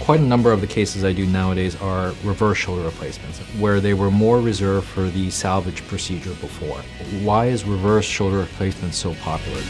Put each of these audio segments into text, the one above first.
Quite a number of the cases I do nowadays are reverse shoulder replacements, where they were more reserved for the salvage procedure before. Why is reverse shoulder replacement so popular?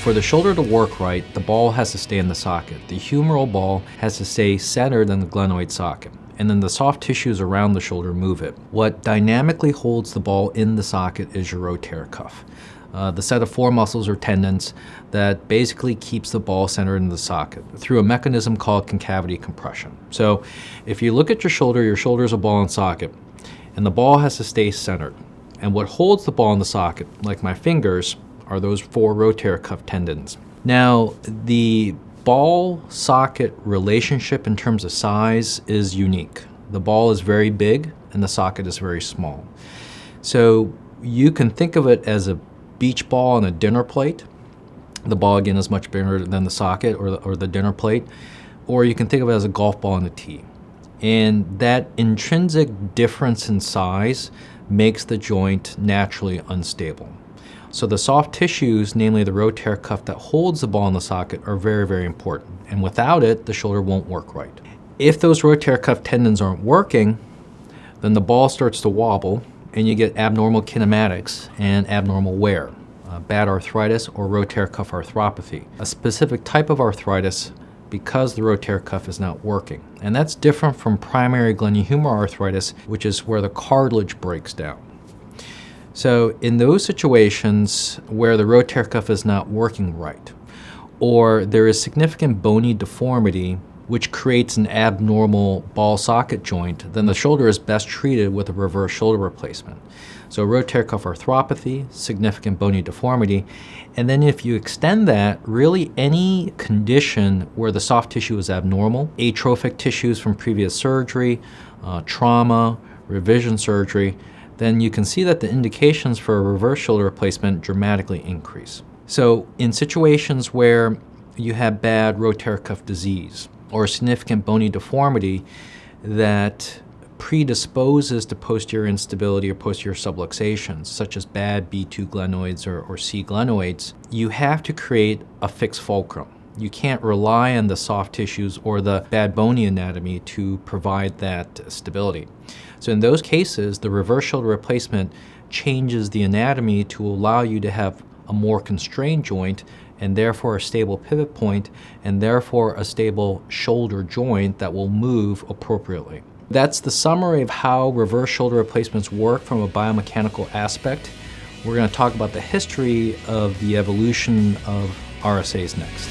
For the shoulder to work right, the ball has to stay in the socket. The humeral ball has to stay centered in the glenoid socket, and then the soft tissues around the shoulder move it. What dynamically holds the ball in the socket is your rotator cuff. The set of 4 muscles or tendons that basically keeps the ball centered in the socket through a mechanism called concavity compression. So if you look at your shoulder is a ball and socket, and the ball has to stay centered. And what holds the ball in the socket, like my fingers, are those 4 rotator cuff tendons. Now, the ball-socket relationship in terms of size is unique. The ball is very big and the socket is very small. So you can think of it as a beach ball on a dinner plate. The ball, again, is much bigger than the socket or the dinner plate. Or you can think of it as a golf ball on a tee. And that intrinsic difference in size makes the joint naturally unstable. So the soft tissues, namely the rotator cuff that holds the ball in the socket, are very, very important. And without it, the shoulder won't work right. If those rotator cuff tendons aren't working, then the ball starts to wobble and you get abnormal kinematics and abnormal wear, bad arthritis or rotator cuff arthropathy, a specific type of arthritis because the rotator cuff is not working. And that's different from primary glenohumeral arthritis, which is where the cartilage breaks down. So in those situations where the rotator cuff is not working right, or there is significant bony deformity which creates an abnormal ball socket joint, then the shoulder is best treated with a reverse shoulder replacement. So rotator cuff arthropathy, significant bony deformity, and then if you extend that, really any condition where the soft tissue is abnormal, atrophic tissues from previous surgery, trauma, revision surgery, then you can see that the indications for a reverse shoulder replacement dramatically increase. So in situations where you have bad rotator cuff disease or significant bony deformity that predisposes to posterior instability or posterior subluxations, such as bad B2 glenoids or C glenoids, you have to create a fixed fulcrum. You can't rely on the soft tissues or the bad bony anatomy to provide that stability. So in those cases, the reverse shoulder replacement changes the anatomy to allow you to have a more constrained joint and therefore a stable pivot point and therefore a stable shoulder joint that will move appropriately. That's the summary of how reverse shoulder replacements work from a biomechanical aspect. We're going to talk about the history of the evolution of RSAs next.